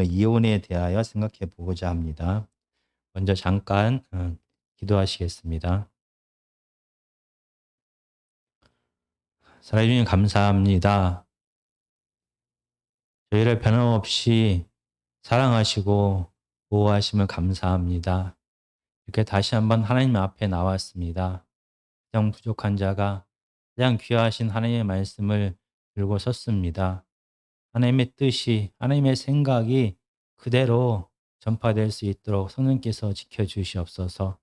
이혼에 대하여 생각해 보고자 합니다. 먼저 잠깐 기도하시겠습니다. 살아주님 감사합니다. 저희를 변함없이 사랑하시고 보호하심을 감사합니다. 이렇게 다시 한번 하나님 앞에 나왔습니다. 가장 부족한 자가 가장 귀하신 하나님의 말씀을 들고 섰습니다. 하나님의 뜻이, 하나님의 생각이 그대로 전파될 수 있도록 성령께서 지켜주시옵소서.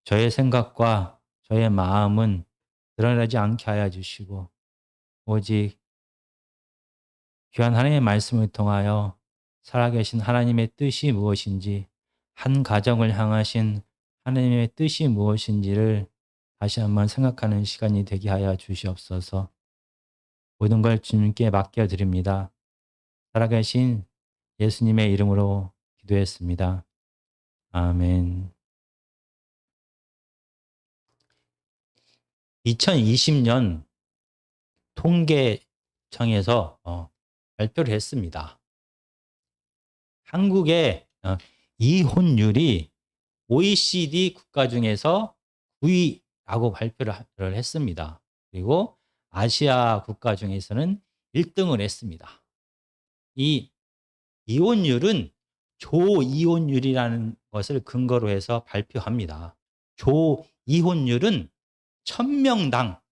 저의 생각과 저의 마음은 드러나지 않게 하여 주시고 오직 귀한 하나님의 말씀을 통하여 살아계신 하나님의 뜻이 무엇인지, 한 가정을 향하신 하나님의 뜻이 무엇인지를 다시 한번 생각하는 시간이 되게 하여 주시옵소서. 모든 걸 주님께 맡겨드립니다. 살아계신 예수님의 이름으로 기도했습니다. 아멘. 2020년 통계청에서 발표를 했습니다. 한국의 이혼율이 OECD 국가 중에서 9위라고 발표를 했습니다. 그리고 아시아 국가 중에서는 1등을 했습니다. 이 이혼율은 조이혼율이라는 것을 근거로 해서 발표합니다. 조이혼율은 1000명당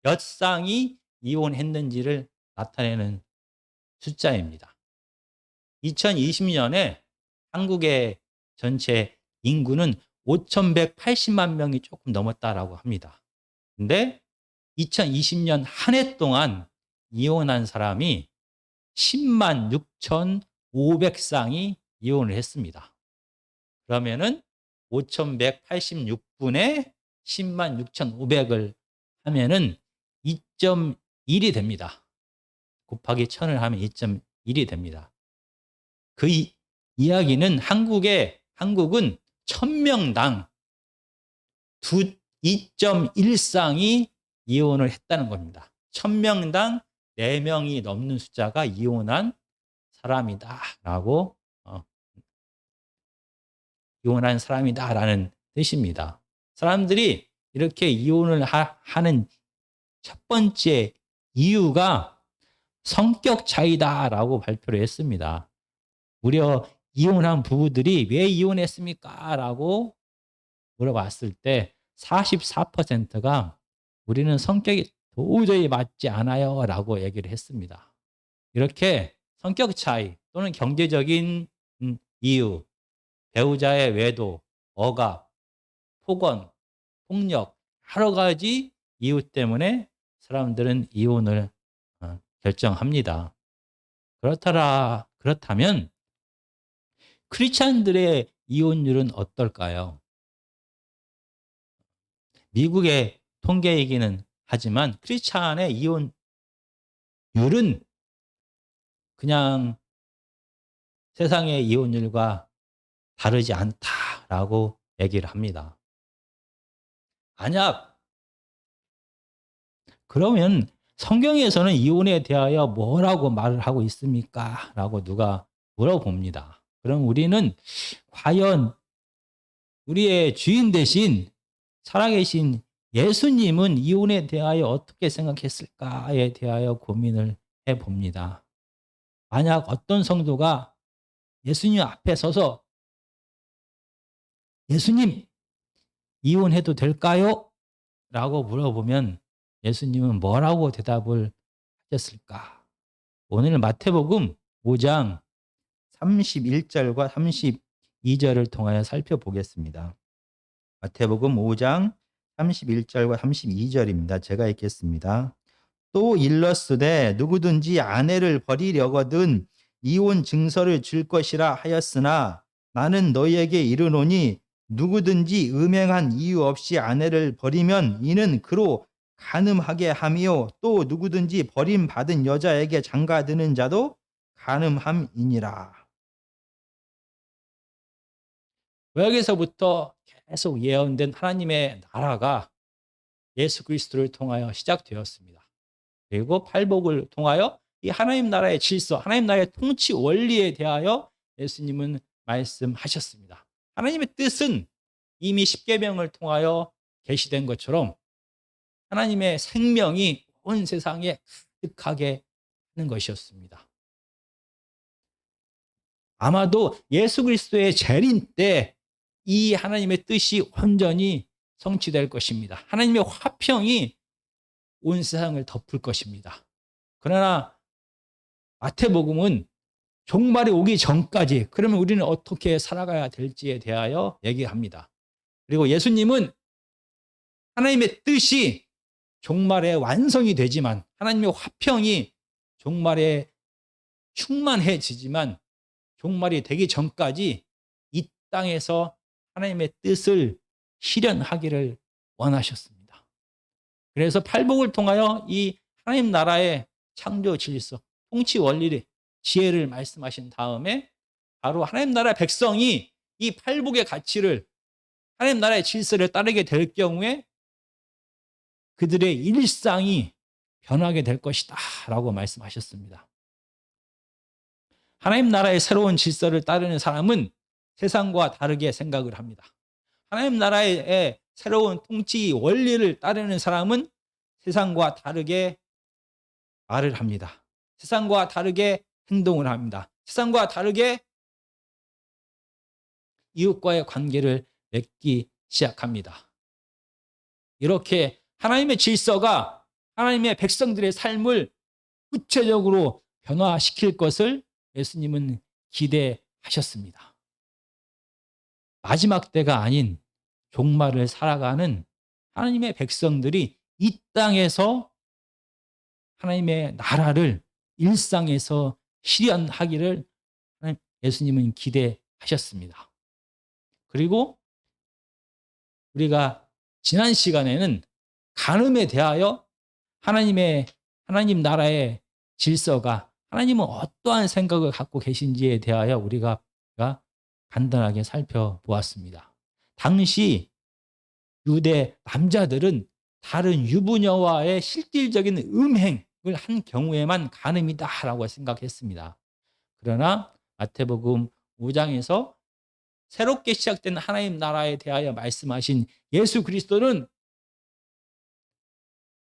몇 쌍이 이혼했는지를 나타내는 숫자입니다. 2020년에 한국의 전체 인구는 5180만 명이 조금 넘었다라고 합니다. 근데 2020년 한 해 동안 이혼한 사람이 10만 6,500쌍이 이혼을 했습니다. 그러면은 5,186분의 10만 6,500을 하면은 2.1이 됩니다. 곱하기 1000을 하면 2.1이 됩니다. 그 이야기는 한국은 1000명당 2.1쌍이 이혼을 했다는 겁니다. 1000명당 4명이 넘는 숫자가 이혼한 사람이다라고 이혼한 사람이다라는 뜻입니다. 사람들이 이렇게 이혼을 하는 첫 번째 이유가 성격 차이다라고 발표를 했습니다. 무려 이혼한 부부들이 왜 이혼했습니까? 라고 물어봤을 때 44%가 우리는 성격이 도저히 맞지 않아요 라고 얘기를 했습니다. 이렇게 성격 차이 또는 경제적인 이유, 배우자의 외도, 억압, 폭언, 폭력 여러 가지 이유 때문에 사람들은 이혼을 결정합니다. 그렇다면 크리스찬들의 이혼율은 어떨까요? 미국의 통계이기는 하지만 크리스찬의 이혼율은 그냥 세상의 이혼율과 다르지 않다라고 얘기를 합니다. 만약 그러면 성경에서는 이혼에 대하여 뭐라고 말을 하고 있습니까? 라고 누가 물어봅니다. 그럼 우리는 과연 우리의 주인 대신 살아계신 예수님은 이혼에 대하여 어떻게 생각했을까에 대하여 고민을 해봅니다. 만약 어떤 성도가 예수님 앞에 서서 예수님, 이혼해도 될까요? 라고 물어보면 예수님은 뭐라고 대답을 하셨을까? 오늘 마태복음 5장 31절과 32절을 통하여 살펴보겠습니다. 마태복음 5장 31절과 32절입니다. 제가 읽겠습니다. 또 일렀으되 누구든지 아내를 버리려거든 이혼 증서를 줄 것이라 하였으나 나는 너희에게 이르노니 누구든지 음행한 이유 없이 아내를 버리면 이는 그로 간음하게 함이요 또 누구든지 버림받은 여자에게 장가드는 자도 간음함이니라. 여기서부터 계속 예언된 하나님의 나라가 예수 그리스도를 통하여 시작되었습니다. 그리고 팔복을 통하여 이 하나님 나라의 질서, 하나님 나라의 통치 원리에 대하여 예수님은 말씀하셨습니다. 하나님의 뜻은 이미 십계명을 통하여 계시된 것처럼 하나님의 생명이 온 세상에 가득하게 하는 것이었습니다. 아마도 예수 그리스도의 재림 때 이 하나님의 뜻이 온전히 성취될 것입니다. 하나님의 화평이 온 세상을 덮을 것입니다. 그러나 마태복음은 종말이 오기 전까지 그러면 우리는 어떻게 살아가야 될지에 대하여 얘기합니다. 그리고 예수님은 하나님의 뜻이 종말에 완성이 되지만 하나님의 화평이 종말에 충만해지지만 종말이 되기 전까지 이 땅에서 하나님의 뜻을 실현하기를 원하셨습니다. 그래서 팔복을 통하여 이 하나님 나라의 창조 질서, 통치 원리를 지혜를 말씀하신 다음에 바로 하나님 나라의 백성이 이 팔복의 가치를 하나님 나라의 질서를 따르게 될 경우에 그들의 일상이 변하게 될 것이다 라고 말씀하셨습니다. 하나님 나라의 새로운 질서를 따르는 사람은 세상과 다르게 생각을 합니다. 하나님 나라의 새로운 통치 원리를 따르는 사람은 세상과 다르게 말을 합니다. 세상과 다르게 행동을 합니다. 세상과 다르게 이웃과의 관계를 맺기 시작합니다. 이렇게 하나님의 질서가 하나님의 백성들의 삶을 구체적으로 변화시킬 것을 예수님은 기대하셨습니다. 마지막 때가 아닌 종말을 살아가는 하나님의 백성들이 이 땅에서 하나님의 나라를 일상에서 실현하기를 예수님은 기대하셨습니다. 그리고 우리가 지난 시간에는 간음에 대하여 하나님 나라의 질서가 하나님은 어떠한 생각을 갖고 계신지에 대하여 우리가 간단하게 살펴보았습니다. 당시 유대 남자들은 다른 유부녀와의 실질적인 음행을 한 경우에만 간음이다라고 생각했습니다. 그러나 마태복음 5장에서 새롭게 시작된 하나님 나라에 대하여 말씀하신 예수 그리스도는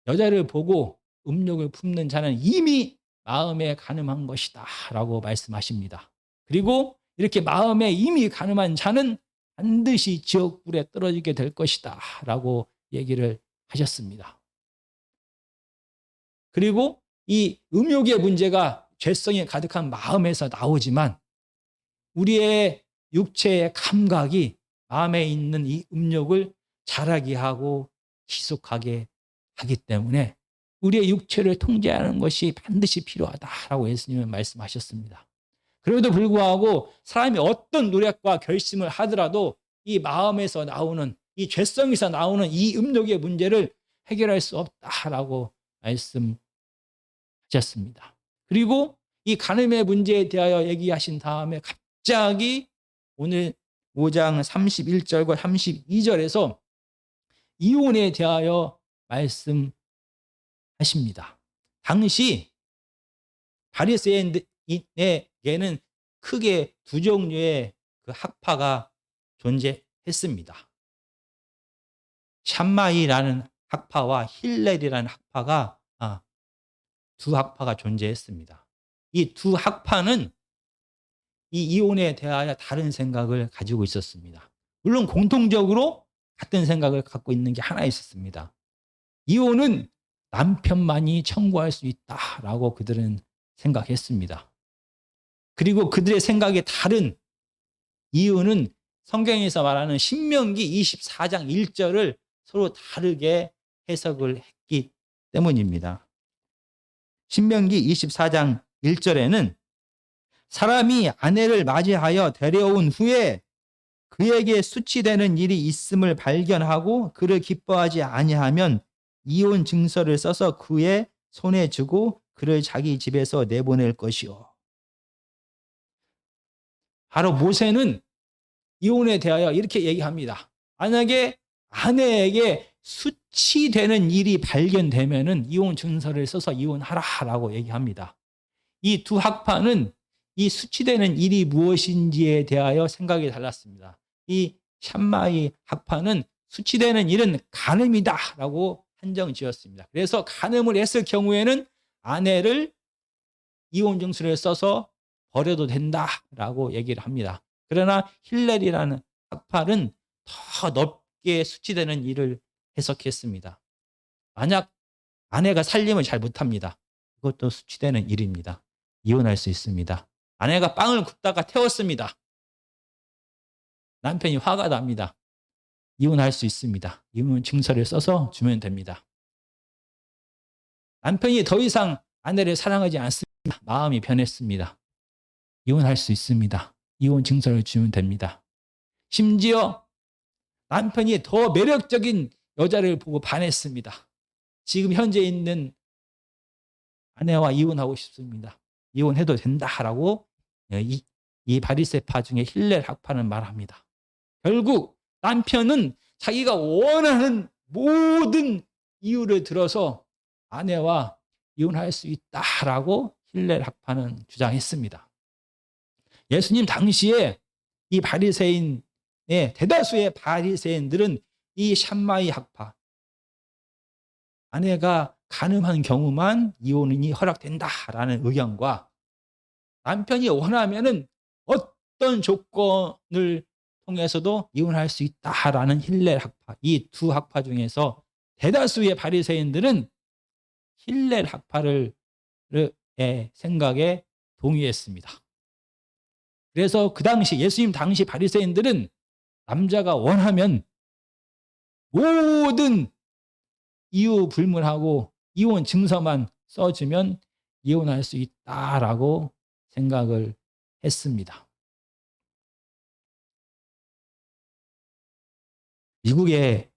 여자를 보고 음욕을 품는 자는 이미 마음에 간음한 것이다 라고 말씀하십니다. 그리고 이렇게 마음에 이미 간음한 자는 반드시 지옥불에 떨어지게 될 것이다 라고 얘기를 하셨습니다. 그리고 이 음욕의 문제가 죄성이 가득한 마음에서 나오지만 우리의 육체의 감각이 마음에 있는 이 음욕을 자라게 하고 지속하게 하기 때문에 우리의 육체를 통제하는 것이 반드시 필요하다라고 예수님은 말씀하셨습니다. 그럼에도 불구하고 사람이 어떤 노력과 결심을 하더라도 이 마음에서 나오는 이 죄성에서 나오는 이 음욕의 문제를 해결할 수 없다라고 말씀하셨습니다. 그리고 이 간음의 문제에 대하여 얘기하신 다음에 갑자기 오늘 5장 31절과 32절에서 이혼에 대하여 말씀하십니다. 당시 바리새인에게는 크게 두 종류의 그 학파가 존재했습니다. 샴마이라는 학파와 힐렐이라는 학파가 두 학파가 존재했습니다. 이 두 학파는 이 이혼에 대하여 다른 생각을 가지고 있었습니다. 물론 공통적으로 같은 생각을 갖고 있는 게 하나 있었습니다. 이혼은 남편만이 청구할 수 있다라고 그들은 생각했습니다. 그리고 그들의 생각이 다른 이유는 성경에서 말하는 신명기 24장 1절을 서로 다르게 해석을 했기 때문입니다. 신명기 24장 1절에는 사람이 아내를 맞이하여 데려온 후에 그에게 수치되는 일이 있음을 발견하고 그를 기뻐하지 아니하면 이혼 증서를 써서 그의 손에 주고 그를 자기 집에서 내보낼 것이요. 바로 모세는 이혼에 대하여 이렇게 얘기합니다. 만약에 아내에게 수치되는 일이 발견되면은 이혼 증서를 써서 이혼하라라고 얘기합니다. 이 두 학파는 이 수치되는 일이 무엇인지에 대하여 생각이 달랐습니다. 이 샴마이 학파는 수치되는 일은 간음이다라고 한정 지었습니다. 그래서 간음을 했을 경우에는 아내를 이혼 증서를 써서 버려도 된다라고 얘기를 합니다. 그러나 힐렐이라는 학파는 더 넓게 수치되는 일을 해석했습니다. 만약 아내가 살림을 잘 못합니다. 그것도 수치되는 일입니다. 이혼할 수 있습니다. 아내가 빵을 굽다가 태웠습니다. 남편이 화가 납니다. 이혼할 수 있습니다. 이혼 증서를 써서 주면 됩니다. 남편이 더 이상 아내를 사랑하지 않습니다. 마음이 변했습니다. 이혼할 수 있습니다. 이혼 증서를 주면 됩니다. 심지어 남편이 더 매력적인 여자를 보고 반했습니다. 지금 현재 있는 아내와 이혼하고 싶습니다. 이혼해도 된다라고 이 바리새파 중에 힐렐 학파는 말합니다. 결국 남편은 자기가 원하는 모든 이유를 들어서 아내와 이혼할 수 있다라고 힐렐 학파는 주장했습니다. 예수님 당시에 이 바리새인의 대다수의 바리새인들은 이 샴마이 학파, 아내가 간음한 경우만 이혼이 허락된다라는 의견과 남편이 원하면은 어떤 조건을 통해서도 이혼할 수 있다라는 힐렐 학파, 이 두 학파 중에서 대다수의 바리새인들은 힐렐 학파를 생각에 동의했습니다. 그래서 그 당시 예수님 당시 바리새인들은 남자가 원하면 모든 이유 불문하고 이혼 증서만 써주면 이혼할 수 있다라고 생각을 했습니다. 미국에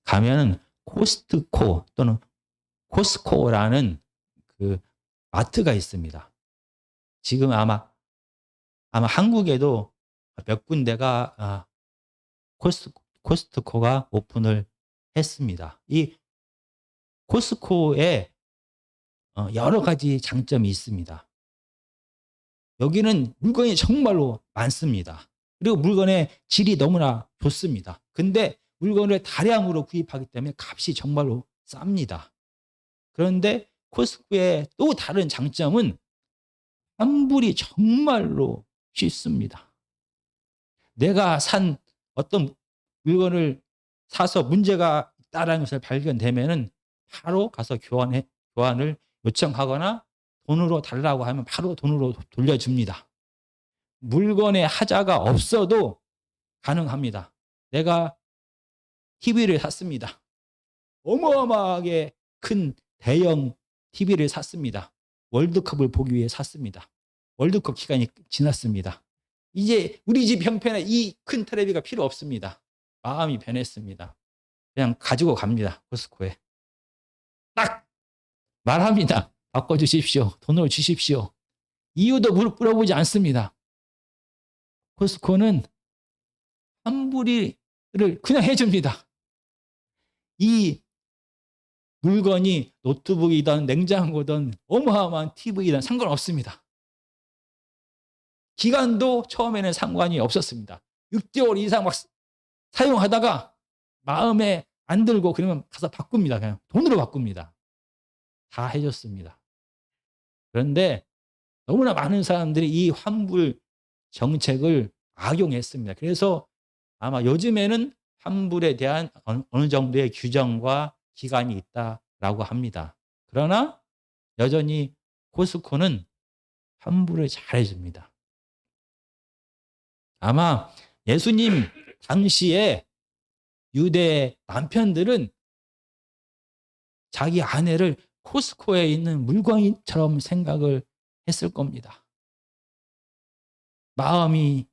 가면 코스트코 또는 코스코라는 그 마트가 있습니다. 지금 아마 한국에도 몇 군데가 코스트코가 오픈을 했습니다. 이 코스트코에 여러 가지 장점이 있습니다. 여기는 물건이 정말로 많습니다. 그리고 물건의 질이 너무나 좋습니다. 근데 물건을 다량으로 구입하기 때문에 값이 정말로 쌉니다. 그런데 코스트코의 또 다른 장점은 환불이 정말로 쉽습니다. 내가 산 어떤 물건을 사서 문제가 있다는 것을 발견되면은 바로 가서 교환을 요청하거나 돈으로 달라고 하면 바로 돈으로 돌려줍니다. 물건에 하자가 없어도 가능합니다. 내가 TV를 샀습니다. 어마어마하게 큰 대형 TV를 샀습니다. 월드컵을 보기 위해 샀습니다. 월드컵 기간이 지났습니다. 이제 우리 집 형편에 이 큰 텔레비가 필요 없습니다. 마음이 변했습니다. 그냥 가지고 갑니다. 코스트코에. 딱 말합니다. 바꿔주십시오. 돈을 주십시오. 이유도 물어보지 않습니다. 코스트코는 환불을 그냥 해줍니다. 이 물건이 노트북이든 냉장고든 어마어마한 TV든 상관없습니다. 기간도 처음에는 상관이 없었습니다. 6개월 이상 막 사용하다가 마음에 안 들고 그러면 가서 바꿉니다. 그냥 돈으로 바꿉니다. 다 해줬습니다. 그런데 너무나 많은 사람들이 이 환불 정책을 악용했습니다. 그래서 아마 요즘에는 환불에 대한 어느 정도의 규정과 기간이 있다라고 합니다. 그러나 여전히 코스트코는 환불을 잘 해줍니다. 아마 예수님 당시에 유대 남편들은 자기 아내를 코스트코에 있는 물건처럼 생각을 했을 겁니다. 마음이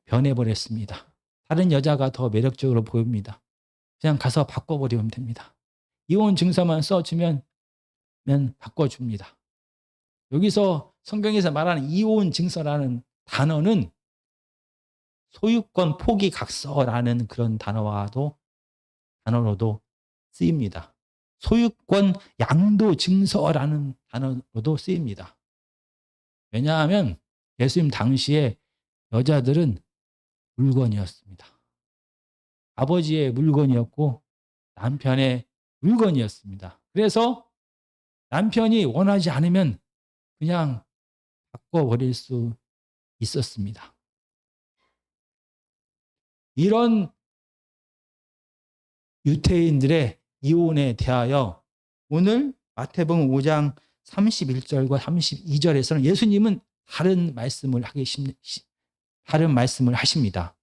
변해버렸습니다. 다른 여자가 더 매력적으로 보입니다. 그냥 가서 바꿔버리면 됩니다. 이혼 증서만 써주면 바꿔줍니다. 여기서 성경에서 말하는 이혼 증서라는 단어는 소유권 포기 각서라는 그런 단어로도 쓰입니다. 소유권 양도 증서라는 단어로도 쓰입니다. 왜냐하면 예수님 당시에 여자들은 물건이었습니다. 아버지의 물건이었고 남편의 물건이었습니다. 그래서 남편이 원하지 않으면 그냥 바꿔버릴 수 있었습니다. 이런 유대인들의 이혼에 대하여 오늘 마태복음 5장 31절과 32절에서는 예수님은 다른 말씀을 하십니다.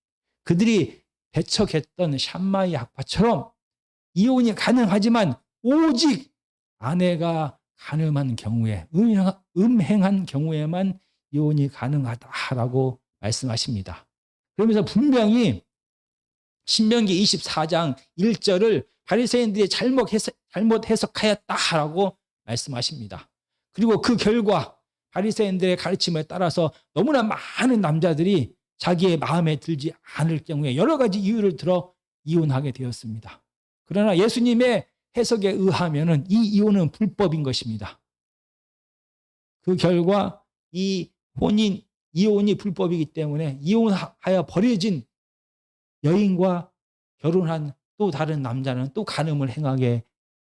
그들이 배척했던 샴마이 학파처럼 이혼이 가능하지만 오직 아내가 간음한 경우에, 음행한 경우에만 이혼이 가능하다라고 말씀하십니다. 그러면서 분명히 신명기 24장 1절을 바리새인들이 잘못 해석하였다라고 말씀하십니다. 그리고 그 결과 바리새인들의 가르침에 따라서 너무나 많은 남자들이 자기의 마음에 들지 않을 경우에 여러 가지 이유를 들어 이혼하게 되었습니다. 그러나 예수님의 해석에 의하면 이 이혼은 불법인 것입니다. 그 결과 이 이혼이 불법이기 때문에 이혼하여 버려진 여인과 결혼한 또 다른 남자는 또 간음을 행하게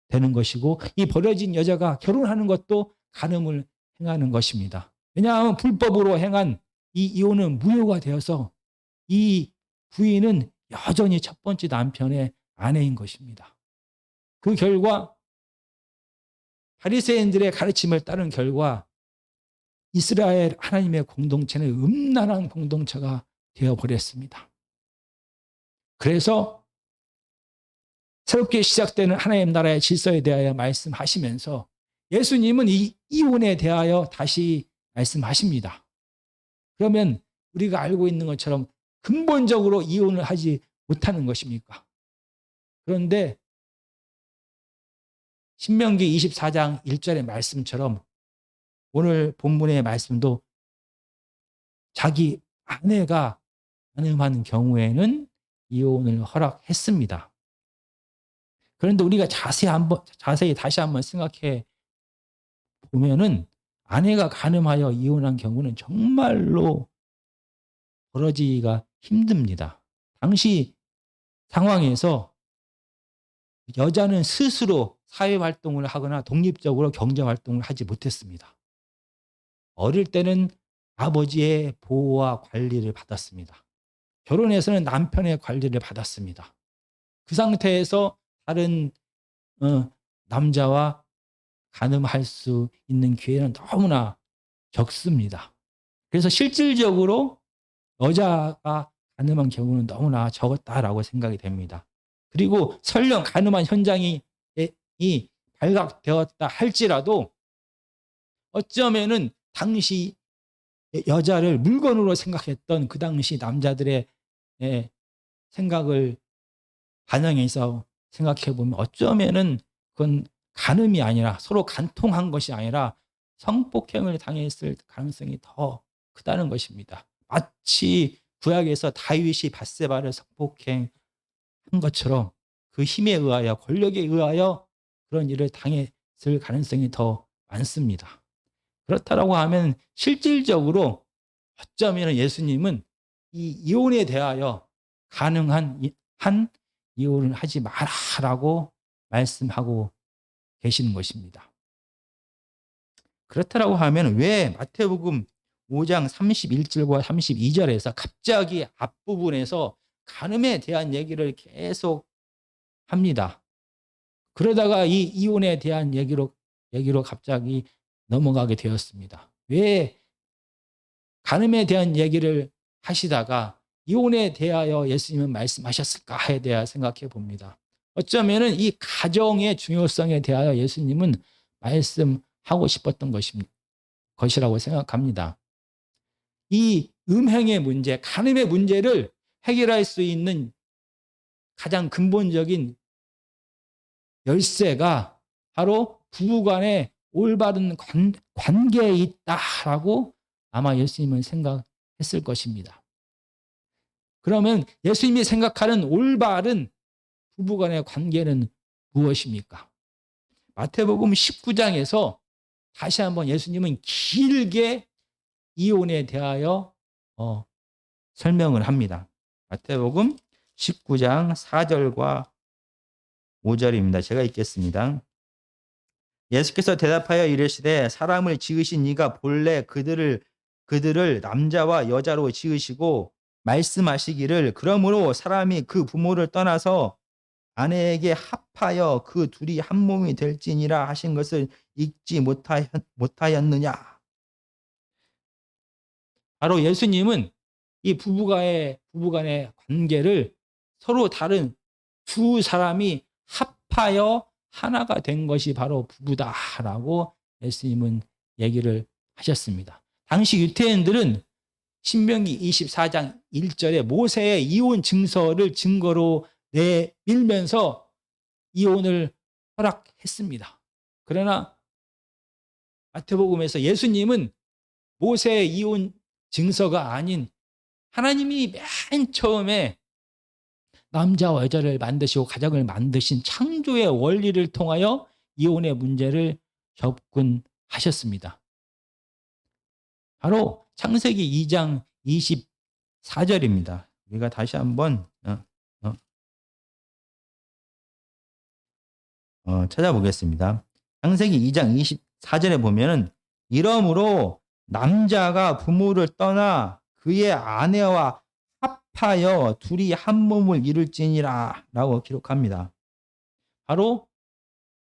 되는 것이고 이 버려진 여자가 결혼하는 것도 간음을 행하는 것입니다. 왜냐하면 불법으로 행한 이 이혼은 무효가 되어서 이 부인은 여전히 첫 번째 남편의 아내인 것입니다. 그 결과 바리새인들의 가르침을 따른 결과 이스라엘 하나님의 공동체는 음란한 공동체가 되어버렸습니다. 그래서 새롭게 시작되는 하나님 나라의 질서에 대하여 말씀하시면서 예수님은 이 이혼에 대하여 다시 말씀하십니다. 그러면 우리가 알고 있는 것처럼 근본적으로 이혼을 하지 못하는 것입니까? 그런데 신명기 24장 1절의 말씀처럼 오늘 본문의 말씀도 자기 아내가 간음한 경우에는 이혼을 허락했습니다. 그런데 우리가 자세히 다시 한번 생각해 보면은 아내가 간음하여 이혼한 경우는 정말로 벌어지기가 힘듭니다. 당시 상황에서 여자는 스스로 사회활동을 하거나 독립적으로 경제활동을 하지 못했습니다. 어릴 때는 아버지의 보호와 관리를 받았습니다. 결혼해서는 남편의 관리를 받았습니다. 그 상태에서 다른 남자와 간음할 수 있는 기회는 너무나 적습니다. 그래서 실질적으로 여자가 간음한 경우는 너무나 적었다라고 생각이 됩니다. 그리고 설령 간음한 현장이 발각되었다 할지라도 어쩌면은 당시 여자를 물건으로 생각했던 그 당시 남자들의 생각을 반영해서 생각해 보면 어쩌면은 그건 간음이 아니라 서로 간통한 것이 아니라 성폭행을 당했을 가능성이 더 크다는 것입니다. 마치 구약에서 다윗이 밧세바를 성폭행한 것처럼 그 힘에 의하여 권력에 의하여 그런 일을 당했을 가능성이 더 많습니다. 그렇다라고 하면 실질적으로 어쩌면 예수님은 이 이혼에 대하여 가능한 한 이혼을 하지 마라라고 말씀하고 계시는 것입니다. 그렇다라고 하면 왜 마태복음 5장 31절과 32절에서 갑자기 앞부분에서 간음에 대한 얘기를 계속 합니다. 그러다가 이 이혼에 대한 얘기로 갑자기 넘어가게 되었습니다. 왜 간음에 대한 얘기를 하시다가 이혼에 대하여 예수님은 말씀하셨을까에 대해 생각해 봅니다. 어쩌면은 이 가정의 중요성에 대하여 예수님은 말씀하고 싶었던 것이라고 생각합니다. 이 음행의 문제, 간음의 문제를 해결할 수 있는 가장 근본적인 열쇠가 바로 부부간의 올바른 관계에 있다라고 아마 예수님은 생각했을 것입니다. 그러면 예수님이 생각하는 올바른 부부간의 관계는 무엇입니까? 마태복음 19장에서 다시 한번 예수님은 길게 이혼에 대하여 설명을 합니다. 마태복음 19장 4절과 5절입니다. 제가 읽겠습니다. 예수께서 대답하여 이르시되 사람을 지으신 이가 본래 그들을 남자와 여자로 지으시고 말씀하시기를 그러므로 사람이 그 부모를 떠나서 아내에게 합하여 그 둘이 한 몸이 될지니라 하신 것을 읽지 못하였느냐. 바로 예수님은 이 부부간의 관계를 서로 다른 두 사람이 합하여 하나가 된 것이 바로 부부다라고 예수님은 얘기를 하셨습니다. 당시 유대인들은 신명기 24장 1절에 모세의 이혼 증서를 증거로 내밀면서 이혼을 허락했습니다. 그러나 마태복음에서 예수님은 모세의 이혼 증서가 아닌 하나님이 맨 처음에 남자와 여자를 만드시고 가정을 만드신 창조의 원리를 통하여 이혼의 문제를 접근하셨습니다. 바로 창세기 2장 24절입니다. 우리가 다시 한번 찾아보겠습니다. 창세기 2장 24절에 보면은 이러므로 남자가 부모를 떠나 그의 아내와 합하여 둘이 한 몸을 이룰지니라 라고 기록합니다. 바로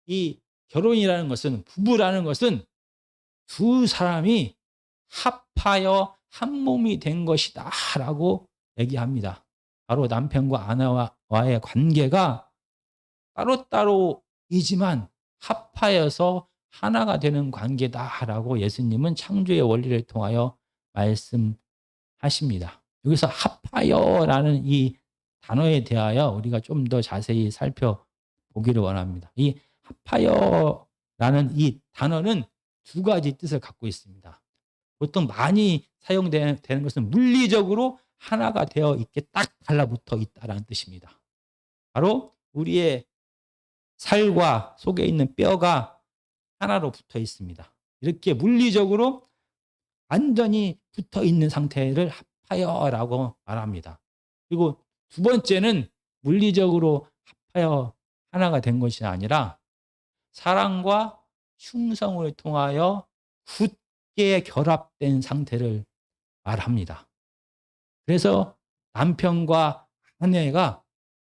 이 결혼이라는 것은, 부부라는 것은 두 사람이 합하여 한 몸이 된 것이다 라고 얘기합니다. 바로 남편과 아내와의 관계가 따로따로이지만 합하여서 하나가 되는 관계다라고 예수님은 창조의 원리를 통하여 말씀하십니다. 여기서 합하여라는 이 단어에 대하여 우리가 좀 더 자세히 살펴보기를 원합니다. 이 합하여라는 이 단어는 두 가지 뜻을 갖고 있습니다. 보통 많이 사용되는 것은 물리적으로 하나가 되어 있게 딱 달라붙어 있다라는 뜻입니다. 바로 우리의 살과 속에 있는 뼈가 하나로 붙어 있습니다. 이렇게 물리적으로 완전히 붙어 있는 상태를 합하여라고 말합니다. 그리고 두 번째는 물리적으로 합하여 하나가 된 것이 아니라 사랑과 충성을 통하여 굳게 결합된 상태를 말합니다. 그래서 남편과 아내가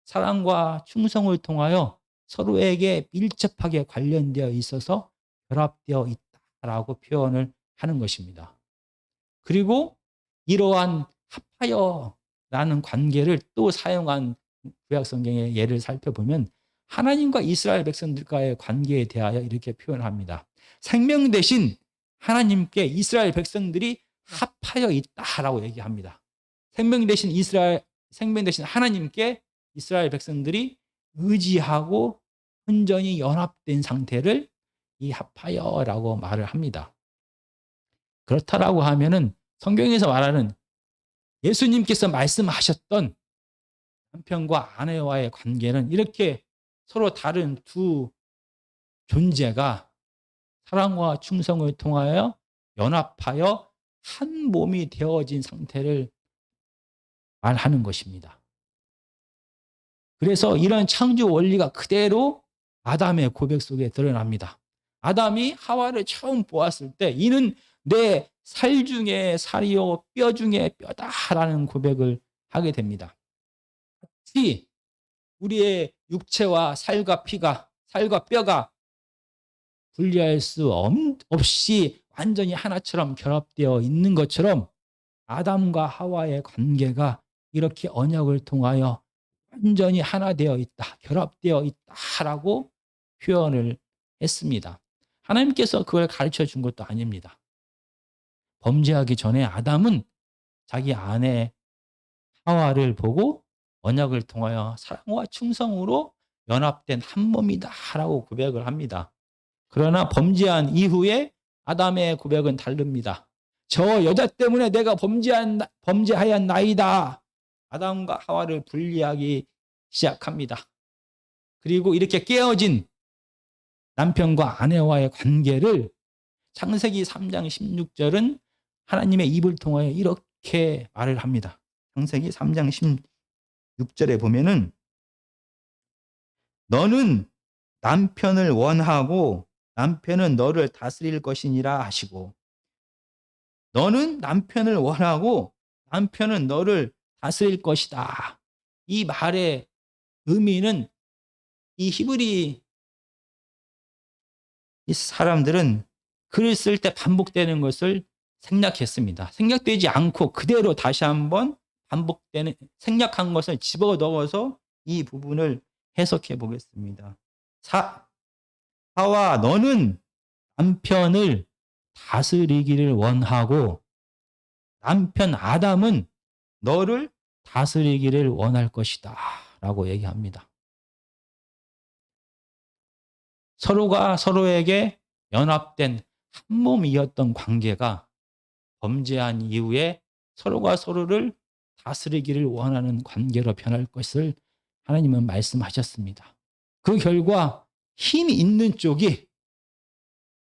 사랑과 충성을 통하여 서로에게 밀접하게 관련되어 있어서 결합되어 있다라고 표현을 하는 것입니다. 그리고 이러한 합하여라는 관계를 또 사용한 구약 성경의 예를 살펴보면 하나님과 이스라엘 백성들과의 관계에 대하여 이렇게 표현합니다. 생명 대신 하나님께 이스라엘 백성들이 합하여 있다라고 얘기합니다. 생명 대신 하나님께 이스라엘 백성들이 의지하고 온전히 연합된 상태를 이 합하여라고 말을 합니다. 그렇다라고 하면은 성경에서 말하는 예수님께서 말씀하셨던 남편과 아내와의 관계는 이렇게 서로 다른 두 존재가 사랑과 충성을 통하여 연합하여 한 몸이 되어진 상태를 말하는 것입니다. 그래서 이런 창조 원리가 그대로 아담의 고백 속에 드러납니다. 아담이 하와를 처음 보았을 때 이는 내 살 중에 살이요 뼈 중에 뼈다라는 고백을 하게 됩니다. 특히 우리의 육체와 살과 뼈가 분리할 수 없이 완전히 하나처럼 결합되어 있는 것처럼 아담과 하와의 관계가 이렇게 언약을 통하여 완전히 하나 되어 있다, 결합되어 있다라고 표현을 했습니다. 하나님께서 그걸 가르쳐 준 것도 아닙니다. 범죄하기 전에 아담은 자기 아내 하와를 보고 언약을 통하여 사랑과 충성으로 연합된 한 몸이다라고 고백을 합니다. 그러나 범죄한 이후에 아담의 고백은 다릅니다. 저 여자 때문에 내가 범죄하였나이다. 아담과 하와를 분리하기 시작합니다. 그리고 이렇게 깨어진 남편과 아내와의 관계를 창세기 3장 16절은 하나님의 입을 통하여 이렇게 말을 합니다. 창세기 3장 16절에 보면은 너는 남편을 원하고 남편은 너를 다스릴 것이니라 하시고, 너는 남편을 원하고 남편은 너를 다스릴 것이다. 이 말의 의미는 이 히브리 이 사람들은 글을 쓸 때 반복되는 것을 생략했습니다. 생략되지 않고 그대로 다시 한번 반복되는 생략한 것을 집어넣어서 이 부분을 해석해 보겠습니다. 하와 너는 남편을 다스리기를 원하고 남편 아담은 너를 다스리기를 원할 것이다 라고 얘기합니다. 서로가 서로에게 연합된 한 몸이었던 관계가 범죄한 이후에 서로가 서로를 다스리기를 원하는 관계로 변할 것을 하나님은 말씀하셨습니다. 그 결과 힘이 있는 쪽이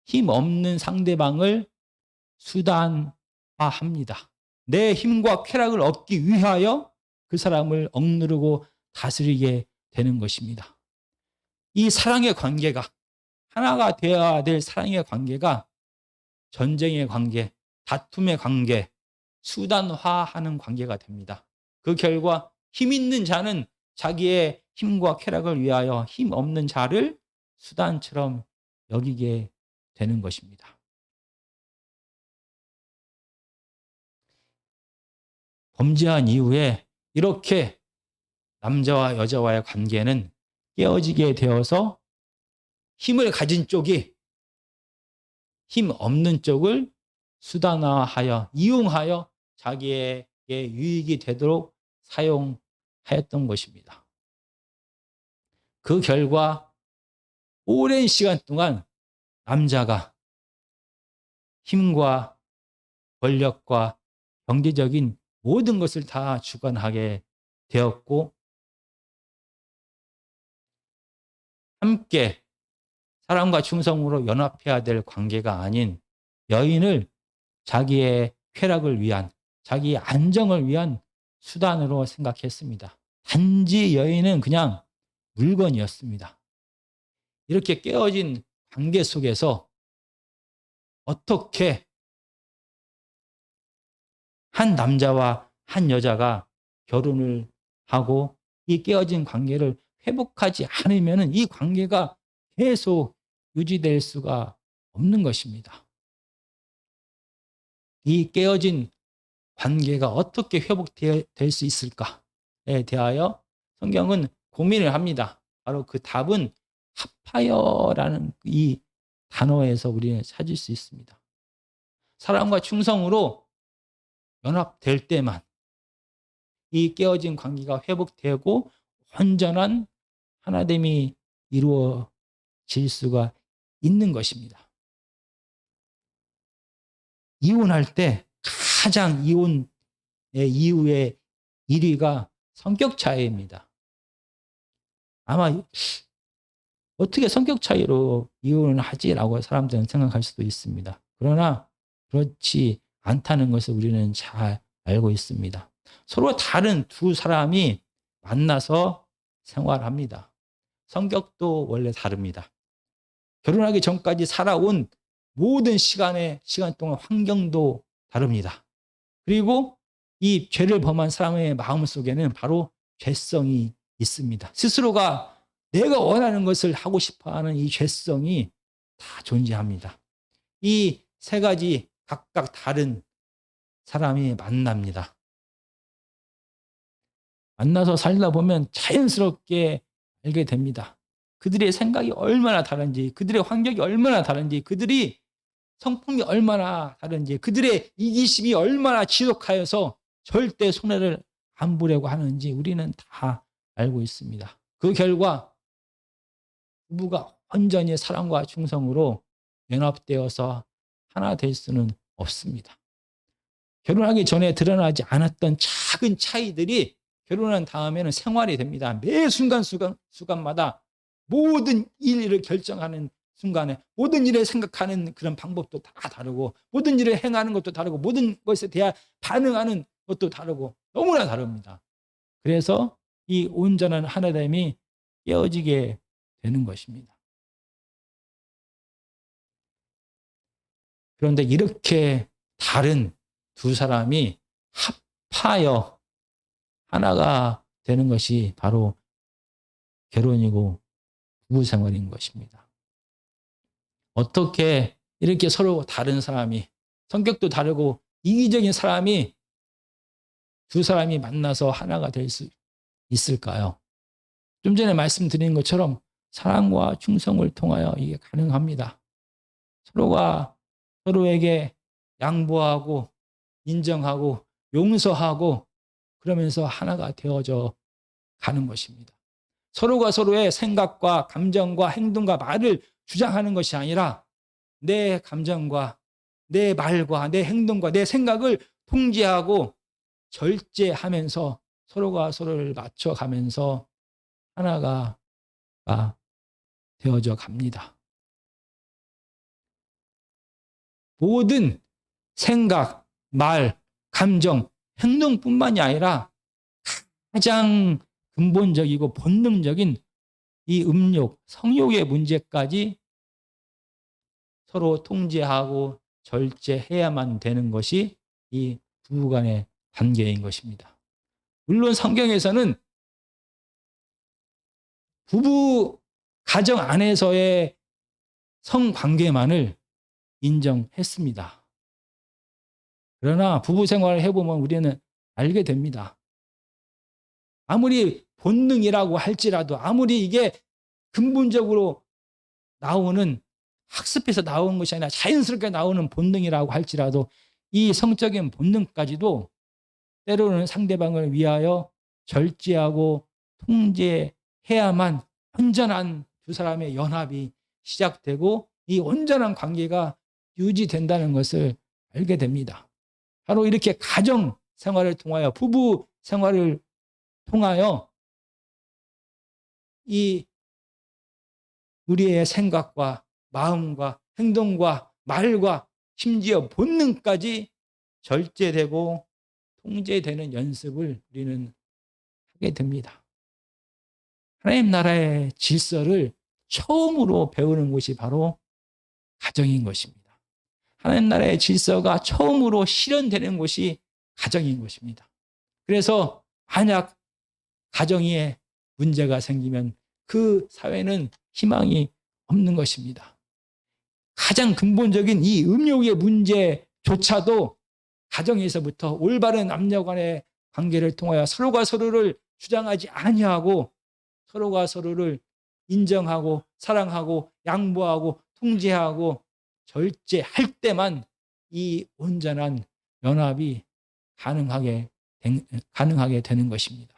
힘 없는 상대방을 수단화합니다. 내 힘과 쾌락을 얻기 위하여 그 사람을 억누르고 다스리게 되는 것입니다. 이 사랑의 관계가 하나가 되어야 될 사랑의 관계가 전쟁의 관계, 다툼의 관계, 수단화하는 관계가 됩니다. 그 결과 힘 있는 자는 자기의 힘과 쾌락을 위하여 힘 없는 자를 수단처럼 여기게 되는 것입니다. 범죄한 이후에 이렇게 남자와 여자와의 관계는 깨어지게 되어서 힘을 가진 쪽이 힘 없는 쪽을 수단화하여 이용하여 자기에게 유익이 되도록 사용하였던 것입니다. 그 결과 오랜 시간 동안 남자가 힘과 권력과 경제적인 모든 것을 다 주관하게 되었고, 함께 사랑과 충성으로 연합해야 될 관계가 아닌 여인을 자기의 쾌락을 위한, 자기의 안정을 위한 수단으로 생각했습니다. 단지 여인은 그냥 물건이었습니다. 이렇게 깨어진 관계 속에서 어떻게 한 남자와 한 여자가 결혼을 하고 이 깨어진 관계를 회복하지 않으면 이 관계가 계속 유지될 수가 없는 것입니다. 이 깨어진 관계가 어떻게 회복될 수 있을까에 대하여 성경은 고민을 합니다. 바로 그 답은 합하여라는 이 단어에서 우리는 찾을 수 있습니다. 사랑과 충성으로 연합될 때만 이 깨어진 관계가 회복되고 온전한 하나됨이 이루어질 수가 있는 것입니다. 이혼할 때 가장 이혼의 이유의 1위가 성격 차이입니다. 아마 어떻게 성격 차이로 이혼을 하지라고 사람들은 생각할 수도 있습니다. 그러나 그렇지 않다는 것을 우리는 잘 알고 있습니다. 서로 다른 두 사람이 만나서 생활합니다. 성격도 원래 다릅니다. 결혼하기 전까지 살아온 모든 시간 동안 환경도 다릅니다. 그리고 이 죄를 범한 사람의 마음 속에는 바로 죄성이 있습니다. 스스로가 내가 원하는 것을 하고 싶어하는 이 죄성이 다 존재합니다. 이 세 가지 각각 다른 사람이 만납니다. 만나서 살다 보면 자연스럽게 알게 됩니다. 그들의 생각이 얼마나 다른지, 그들의 환경이 얼마나 다른지, 그들이 성품이 얼마나 다른지, 그들의 이기심이 얼마나 지독하여서 절대 손해를 안 보려고 하는지 우리는 다 알고 있습니다. 그 결과 부부가 온전히 사랑과 충성으로 연합되어서 하나 될 수는 없습니다. 결혼하기 전에 드러나지 않았던 작은 차이들이 결혼한 다음에는 생활이 됩니다. 매 순간마다 모든 일을 결정하는 순간에 모든 일에 생각하는 그런 방법도 다 다르고 모든 일을 행하는 것도 다르고 모든 것에 대해 반응하는 것도 다르고 너무나 다릅니다. 그래서 이 온전한 하나됨이 깨어지게 되는 것입니다. 그런데 이렇게 다른 두 사람이 합하여 하나가 되는 것이 바로 결혼이고 부부 생활인 것입니다. 어떻게 이렇게 서로 다른 사람이 성격도 다르고 이기적인 사람이 두 사람이 만나서 하나가 될 수 있을까요? 좀 전에 말씀드린 것처럼 사랑과 충성을 통하여 이게 가능합니다. 서로가 서로에게 양보하고 인정하고 용서하고 그러면서 하나가 되어져 가는 것입니다. 서로가 서로의 생각과 감정과 행동과 말을 주장하는 것이 아니라 내 감정과 내 말과 내 행동과 내 생각을 통제하고 절제하면서 서로가 서로를 맞춰가면서 하나가 되어져 갑니다. 모든 생각, 말, 감정, 행동뿐만이 아니라 가장 근본적이고 본능적인 이 음욕, 성욕의 문제까지 서로 통제하고 절제해야만 되는 것이 이 부부간의 관계인 것입니다. 물론 성경에서는 부부 가정 안에서의 성관계만을 인정했습니다. 그러나 부부 생활을 해보면 우리는 알게 됩니다. 아무리 본능이라고 할지라도 아무리 이게 근본적으로 나오는 학습해서 나온 것이 아니라 자연스럽게 나오는 본능이라고 할지라도 이 성적인 본능까지도 때로는 상대방을 위하여 절제하고 통제해야만 온전한 두 사람의 연합이 시작되고 이 온전한 관계가 유지된다는 것을 알게 됩니다. 바로 이렇게 가정 생활을 통하여 부부 생활을 통하여 이 우리의 생각과 마음과 행동과 말과 심지어 본능까지 절제되고 통제되는 연습을 우리는 하게 됩니다. 하나님 나라의 질서를 처음으로 배우는 곳이 바로 가정인 것입니다. 하나님 나라의 질서가 처음으로 실현되는 곳이 가정인 것입니다. 그래서 만약 가정에 문제가 생기면 그 사회는 희망이 없는 것입니다. 가장 근본적인 이 음욕의 문제조차도 가정에서부터 올바른 남녀 간의 관계를 통하여 서로가 서로를 주장하지 아니하고 서로가 서로를 인정하고 사랑하고 양보하고 통제하고 절제할 때만 이 온전한 연합이 가능하게 되는 것입니다.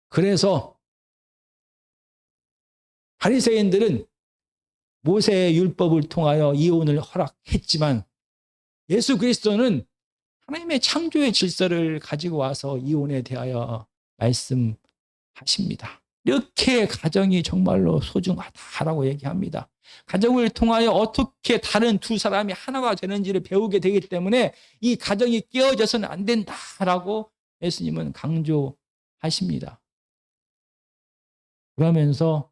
그래서 바리새인들은 모세의 율법을 통하여 이혼을 허락했지만 예수 그리스도는 하나님의 창조의 질서를 가지고 와서 이혼에 대하여 말씀하십니다. 이렇게 가정이 정말로 소중하다라고 얘기합니다. 가정을 통하여 어떻게 다른 두 사람이 하나가 되는지를 배우게 되기 때문에 이 가정이 깨어져서는 안 된다라고 예수님은 강조하십니다. 그러면서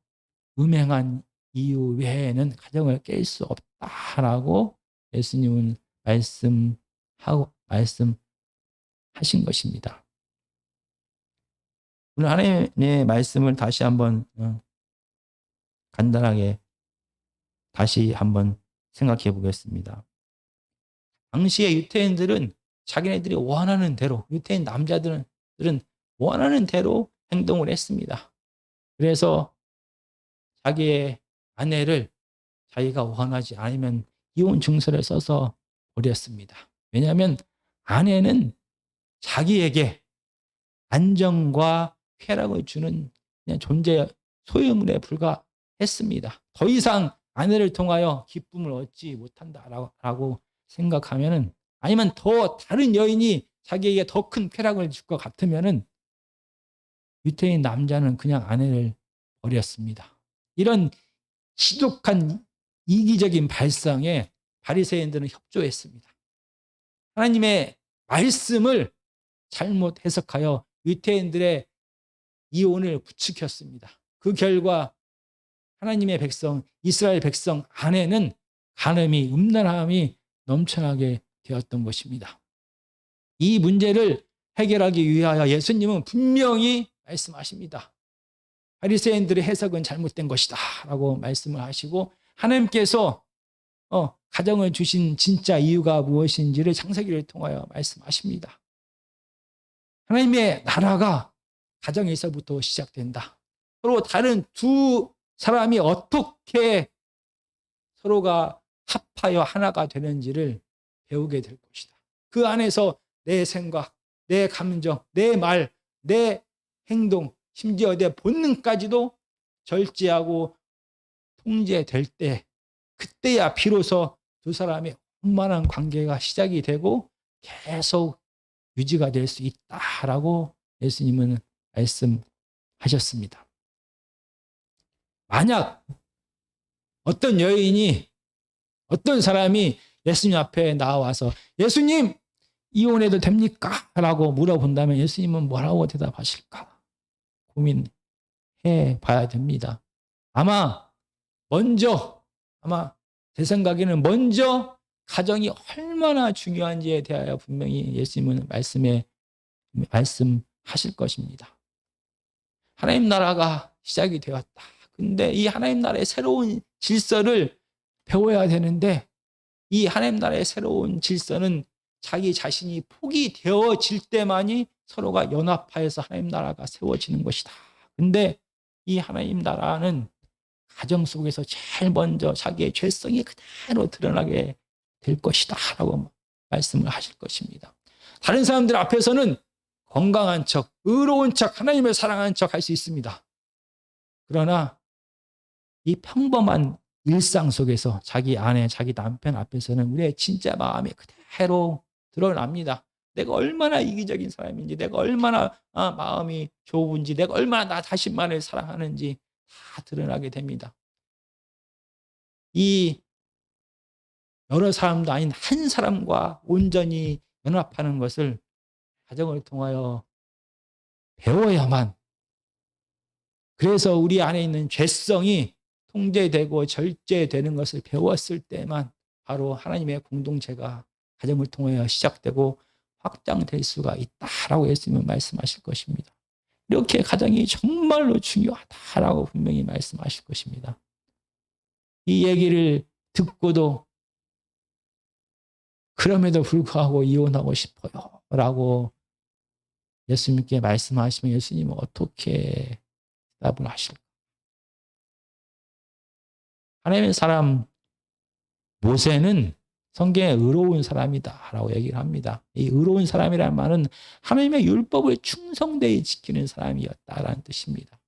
음행한 이유 외에는 가정을 깰 수 없다라고 예수님은 말씀하신 것입니다. 오늘 하나님의 말씀을 다시 한번 간단하게 다시 한번 생각해 보겠습니다. 당시의 유태인들은 자기네들이 원하는 대로, 유태인 남자들은 원하는 대로 행동을 했습니다. 그래서 자기의 아내를 자기가 원하지 않으면 이혼 증서를 써서 버렸습니다. 왜냐하면 아내는 자기에게 안정과 쾌락을 주는 그냥 존재 소유물에 불과했습니다. 더 이상 아내를 통하여 기쁨을 얻지 못한다라고 생각하면은 아니면 더 다른 여인이 자기에게 더 큰 쾌락을 줄 것 같으면은 유태인 남자는 그냥 아내를 버렸습니다. 이런 지독한 이기적인 발상에 바리새인들은 협조했습니다. 하나님의 말씀을 잘못 해석하여 유대인들의 이혼을 부추겼습니다. 그 결과 하나님의 백성, 이스라엘 백성 안에는 간음이, 음란함이 넘쳐나게 되었던 것입니다. 이 문제를 해결하기 위하여 예수님은 분명히 말씀하십니다. 바리새인들의 해석은 잘못된 것이다 라고 말씀을 하시고, 하나님께서 가정을 주신 진짜 이유가 무엇인지를 창세기를 통하여 말씀하십니다. 하나님의 나라가 가정에서부터 시작된다. 서로 다른 두 사람이 어떻게 서로가 합하여 하나가 되는지를 배우게 될 것이다. 그 안에서 내 생각, 내 감정, 내 말, 내 행동, 심지어 내 본능까지도 절제하고 통제될 때, 그때야 비로소 두 사람의 원만한 관계가 시작이 되고 계속 유지가 될 수 있다라고 예수님은 말씀하셨습니다. 만약 어떤 여인이, 어떤 사람이 예수님 앞에 나와서 예수님 이혼해도 됩니까? 라고 물어본다면 예수님은 뭐라고 대답하실까? 고민해 봐야 됩니다. 아마 제 생각에는 먼저 가정이 얼마나 중요한지에 대하여 분명히 예수님은 말씀하실 것입니다. 하나님 나라가 시작이 되었다. 근데 이 하나님 나라의 새로운 질서를 배워야 되는데, 이 하나님 나라의 새로운 질서는 자기 자신이 포기되어질 때만이 서로가 연합하여서 하나님 나라가 세워지는 것이다. 근데 이 하나님 나라는 가정 속에서 제일 먼저 자기의 죄성이 그대로 드러나게 될 것이다 라고 말씀을 하실 것입니다. 다른 사람들 앞에서는 건강한 척, 의로운 척, 하나님을 사랑하는 척 할 수 있습니다. 그러나 이 평범한 일상 속에서 자기 아내, 자기 남편 앞에서는 우리의 진짜 마음이 그대로 드러납니다. 내가 얼마나 이기적인 사람인지, 내가 얼마나 마음이 좁은지, 내가 얼마나 나 자신만을 사랑하는지 다 드러나게 됩니다. 이 여러 사람도 아닌 한 사람과 온전히 연합하는 것을 가정을 통하여 배워야만, 그래서 우리 안에 있는 죄성이 통제되고 절제되는 것을 배웠을 때만 바로 하나님의 공동체가 가정을 통하여 시작되고 확장될 수가 있다라고 예수님은 말씀하실 것입니다. 이렇게 가정이 정말로 중요하다라고 분명히 말씀하실 것입니다. 이 얘기를 듣고도 그럼에도 불구하고 이혼하고 싶어요 라고 예수님께 말씀하시면 예수님은 어떻게 대답을 하실까? 하나님의 사람 모세는 성경에 의로운 사람이다 라고 얘기를 합니다. 이 의로운 사람이라는 말은 하나님의 율법을 충성되이 지키는 사람이었다라는 뜻입니다.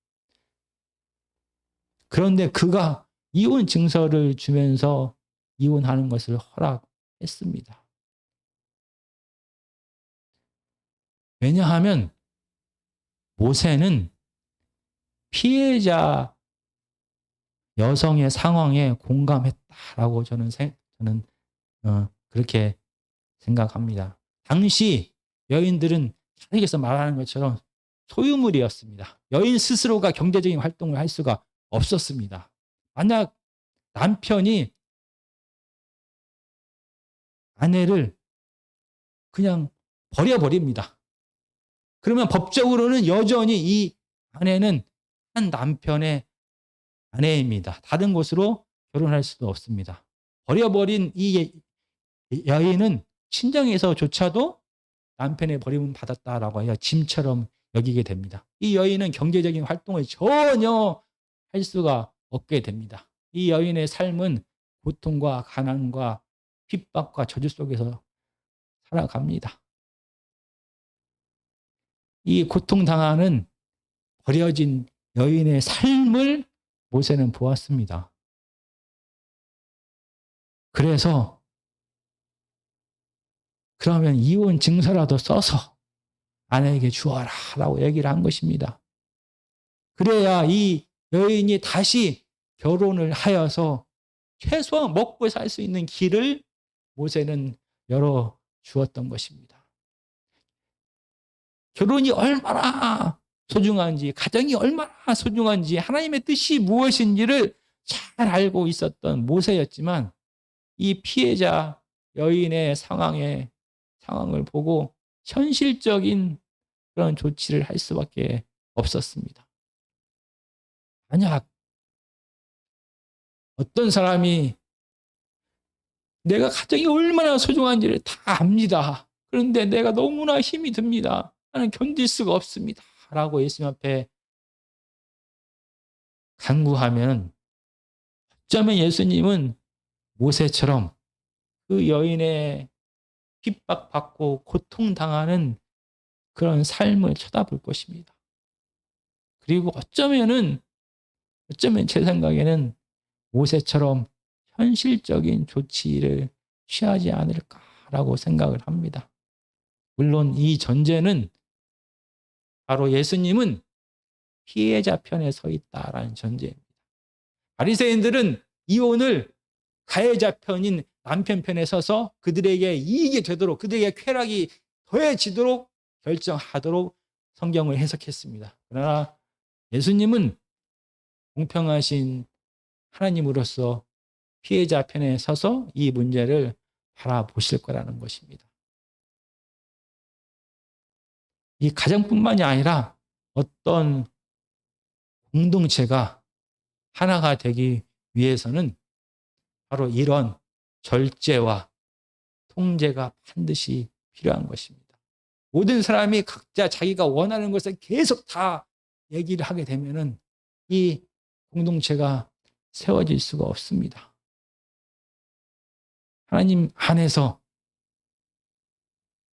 그런데 그가 이혼 증서를 주면서 이혼하는 것을 허락했습니다. 왜냐하면 모세는 피해자 여성의 상황에 공감했다라고 저는 그렇게 생각합니다. 당시 여인들은 여기서 말하는 것처럼 소유물이었습니다. 여인 스스로가 경제적인 활동을 할 수가 없었습니다. 만약 남편이 아내를 그냥 버려버립니다. 그러면 법적으로는 여전히 이 아내는 한 남편의 아내입니다. 다른 곳으로 결혼할 수도 없습니다. 버려버린 이 여인은 친정에서조차도 남편의 버림을 받았다라고 하여 짐처럼 여기게 됩니다. 이 여인은 경제적인 활동을 전혀 할 수가 없게 됩니다. 이 여인의 삶은 고통과 가난과 핍박과 저주 속에서 살아갑니다. 이 고통당하는 버려진 여인의 삶을 모세는 보았습니다. 그래서 그러면 이혼 증서라도 써서 아내에게 주어라 라고 얘기를 한 것입니다. 그래야 이 여인이 다시 결혼을 하여서 최소한 먹고 살 수 있는 길을 모세는 열어 주었던 것입니다. 결혼이 얼마나 소중한지, 가정이 얼마나 소중한지, 하나님의 뜻이 무엇인지를 잘 알고 있었던 모세였지만 이 피해자 여인의 상황을 보고 현실적인 그런 조치를 할 수밖에 없었습니다. 만약 어떤 사람이 내가 가정이 얼마나 소중한지를 다 압니다. 그런데 내가 너무나 힘이 듭니다. 나는 견딜 수가 없습니다. 라고 예수님 앞에 간구하면 어쩌면 예수님은 모세처럼 그 여인의 핍박받고 고통당하는 그런 삶을 쳐다볼 것입니다. 그리고 어쩌면 제 생각에는 모세처럼 현실적인 조치를 취하지 않을까라고 생각을 합니다. 물론 이 전제는 바로 예수님은 피해자 편에 서 있다라는 전제입니다. 바리새인들은 이혼을 가해자 편인 남편 편에 서서 그들에게 이익이 되도록, 그들에게 쾌락이 더해지도록 결정하도록 성경을 해석했습니다. 그러나 예수님은 공평하신 하나님으로서 피해자 편에 서서 이 문제를 바라보실 거라는 것입니다. 이 가정뿐만이 아니라 어떤 공동체가 하나가 되기 위해서는 바로 이런 절제와 통제가 반드시 필요한 것입니다. 모든 사람이 각자 자기가 원하는 것을 계속 다 얘기를 하게 되면은 이 공동체가 세워질 수가 없습니다. 하나님 안에서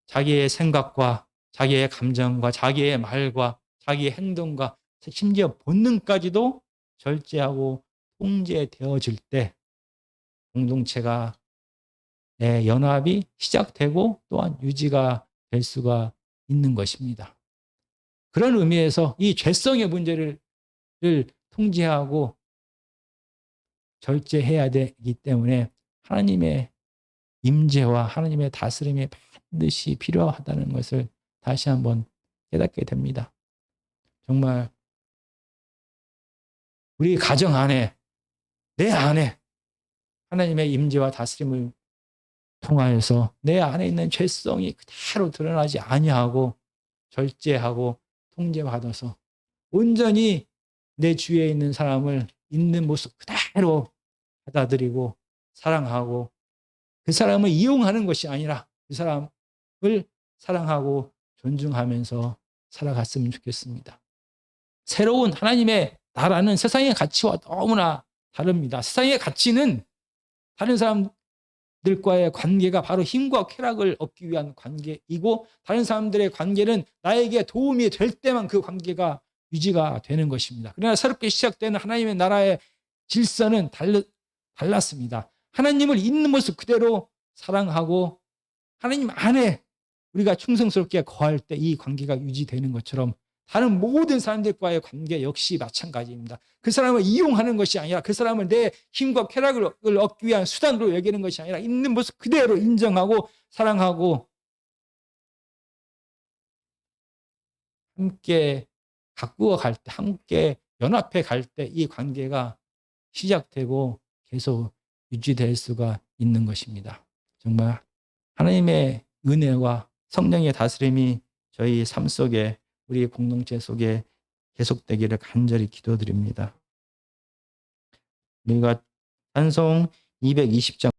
자기의 생각과 자기의 감정과 자기의 말과 자기의 행동과 심지어 본능까지도 절제하고 통제되어질 때 공동체가 연합이 시작되고 또한 유지가 될 수가 있는 것입니다. 그런 의미에서 이 죄성의 문제를 통제하고 절제해야 되기 때문에 하나님의 임재와 하나님의 다스림이 반드시 필요하다는 것을 다시 한번 깨닫게 됩니다. 정말 우리 가정 안에, 내 안에 하나님의 임재와 다스림을 통하여서 내 안에 있는 죄성이 그대로 드러나지 아니하고 절제하고 통제받아서 온전히 내 주위에 있는 사람을 있는 모습 그대로 받아들이고 사랑하고 그 사람을 이용하는 것이 아니라 그 사람을 사랑하고 존중하면서 살아갔으면 좋겠습니다. 새로운 하나님의 나라는 세상의 가치와 너무나 다릅니다. 세상의 가치는 다른 사람들과의 관계가 바로 힘과 쾌락을 얻기 위한 관계이고 다른 사람들의 관계는 나에게 도움이 될 때만 그 관계가 유지가 되는 것입니다. 그러나 새롭게 시작되는 하나님의 나라의 질서는 달랐습니다. 하나님을 있는 모습 그대로 사랑하고 하나님 안에 우리가 충성스럽게 거할 때 이 관계가 유지되는 것처럼 다른 모든 사람들과의 관계 역시 마찬가지입니다. 그 사람을 이용하는 것이 아니라 그 사람을 내 힘과 쾌락을 얻기 위한 수단으로 여기는 것이 아니라 있는 모습 그대로 인정하고 사랑하고 함께 가꾸어 갈 때, 함께 연합해 갈 때 이 관계가 시작되고 계속 유지될 수가 있는 것입니다. 정말 하나님의 은혜와 성령의 다스림이 저희 삶 속에 우리 공동체 속에 계속되기를 간절히 기도드립니다. 우리가 찬송 220장